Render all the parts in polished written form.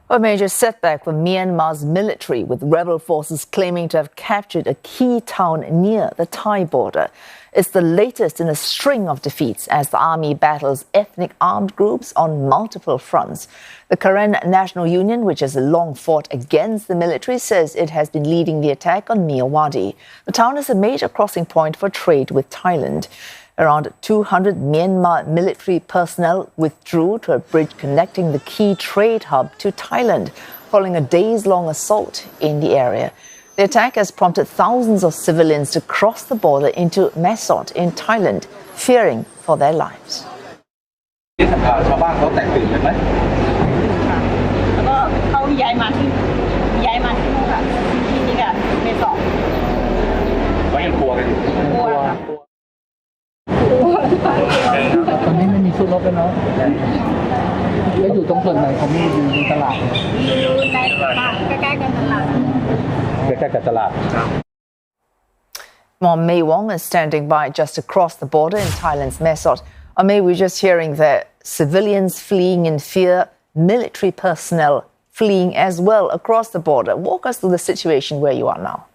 A major setback for Myanmar's military, with rebel forces claiming to have captured a key town near the Thai border. It's the latest in a string of defeats as the army battles ethnic armed groups on multiple fronts. The Karen National Union, which has long fought against the military, says it has been leading the attack on Myawaddy. The town is a major crossing point for trade with Thailand. Around 200 Myanmar military personnel withdrew to a bridge connecting the key trade hub to Thailand, following a days-long assault in the area. The attack has prompted thousands of civilians to cross the border into Myawaddy in Thailand, fearing for their lives. Wong is standing by just across the border in Thailand's Myawaddy. We're just hearing that civilians fleeing in fear, military personnel fleeing as well across the border. Walk us through the situation where you are now.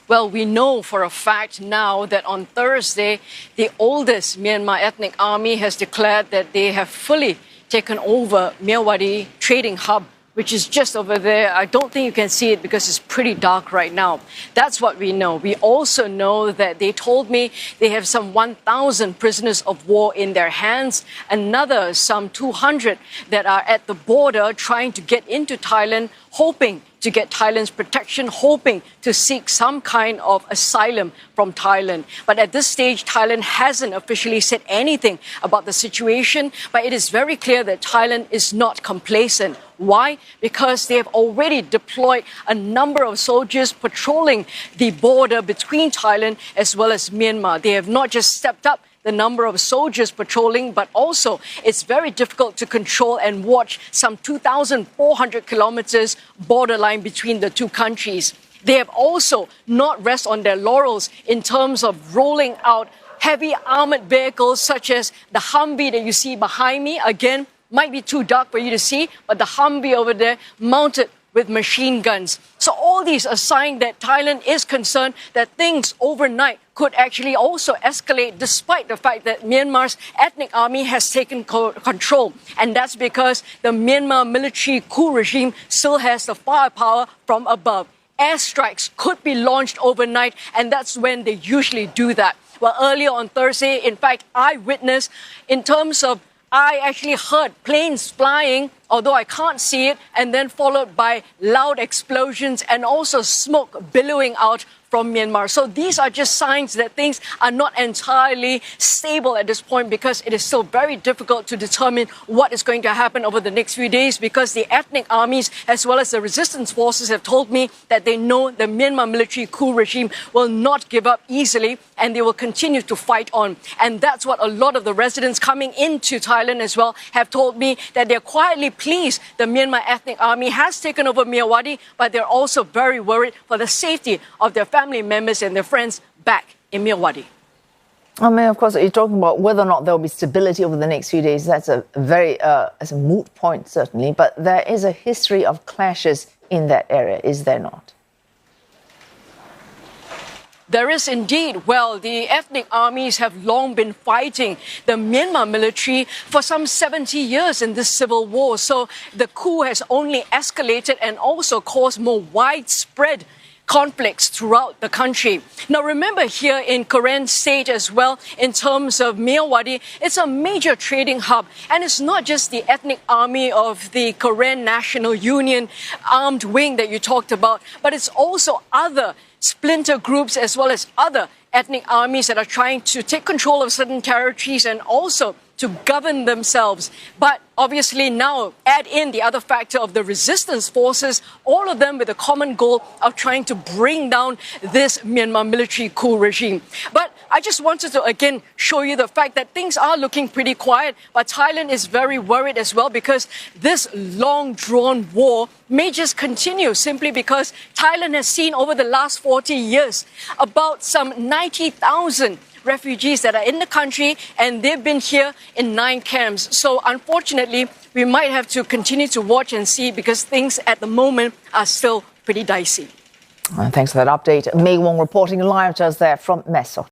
Well, we know for a fact now that on Thursday, the oldest Myanmar ethnic army has declared that they have fully taken over Myawaddy trading hub, which is just over there. I don't think you can see it because it's pretty dark right now. That's what we know. We also know that they told me they have some 1,000 prisoners of war in their hands, another some 200 that are at the border trying to get into Thailand, hoping to get Thailand's protection, hoping to seek some kind of asylum from Thailand. But at this stage, Thailand hasn't officially said anything about the situation, but it is very clear that Thailand is not complacent. Why? Because they have already deployed a number of soldiers patrolling the border between Thailand as well as Myanmar. They have not just stepped up the number of soldiers patrolling, but also it's very difficult to control and watch some 2,400 kilometers borderline between the two countries. They have also not rest on their laurels in terms of rolling out heavy armored vehicles such as the Humvee that you see behind me. Again, might be too dark for you to see, but the Humvee over there mounted with machine guns. So all these are signs that Thailand is concerned that things overnight could actually also escalate despite the fact that Myanmar's ethnic army has taken control. And that's because the Myanmar military coup regime still has the firepower from above. Airstrikes could be launched overnight, and that's when they usually do that. Well, earlier on Thursday, in fact, I witnessed in terms of I actually heard planes flying, although I can't see it, and then followed by loud explosions and also smoke billowing out from Myanmar. So these are just signs that things are not entirely stable at this point, because it is still very difficult to determine what is going to happen over the next few days, because the ethnic armies as well as the resistance forces have told me that they know the Myanmar military coup regime will not give up easily and they will continue to fight on. And that's what a lot of the residents coming into Thailand as well have told me, that they're quietly pleased the Myanmar ethnic army has taken over Myawaddy, but they're also very worried for the safety of their family members and their friends back in Myawaddy. Of course, you're talking about whether or not there will be stability over the next few days. That's a very as a moot point, certainly. But there is a history of clashes in that area, is there not? There is indeed. Well, the ethnic armies have long been fighting the Myanmar military for some 70 years in this civil war. So the coup has only escalated and also caused more widespread conflicts throughout the country. Now, remember here in Karen State as well, in terms of Myawaddy, it's a major trading hub. And it's not just the ethnic army of the Karen National Union armed wing that you talked about, but it's also other splinter groups as well as other ethnic armies that are trying to take control of certain territories and also to govern themselves. But obviously now add in the other factor of the resistance forces, all of them with a common goal of trying to bring down this Myanmar military coup regime. But I just wanted to again show you the fact that things are looking pretty quiet, but Thailand is very worried as well, because this long-drawn war may just continue simply because Thailand has seen over the last 40 years about some 90,000 refugees that are in the country, and they've been here in 9 camps. So unfortunately, we might have to continue to watch and see because things at the moment are still pretty dicey. Thanks for that update. Wong reporting live to us there from Meso.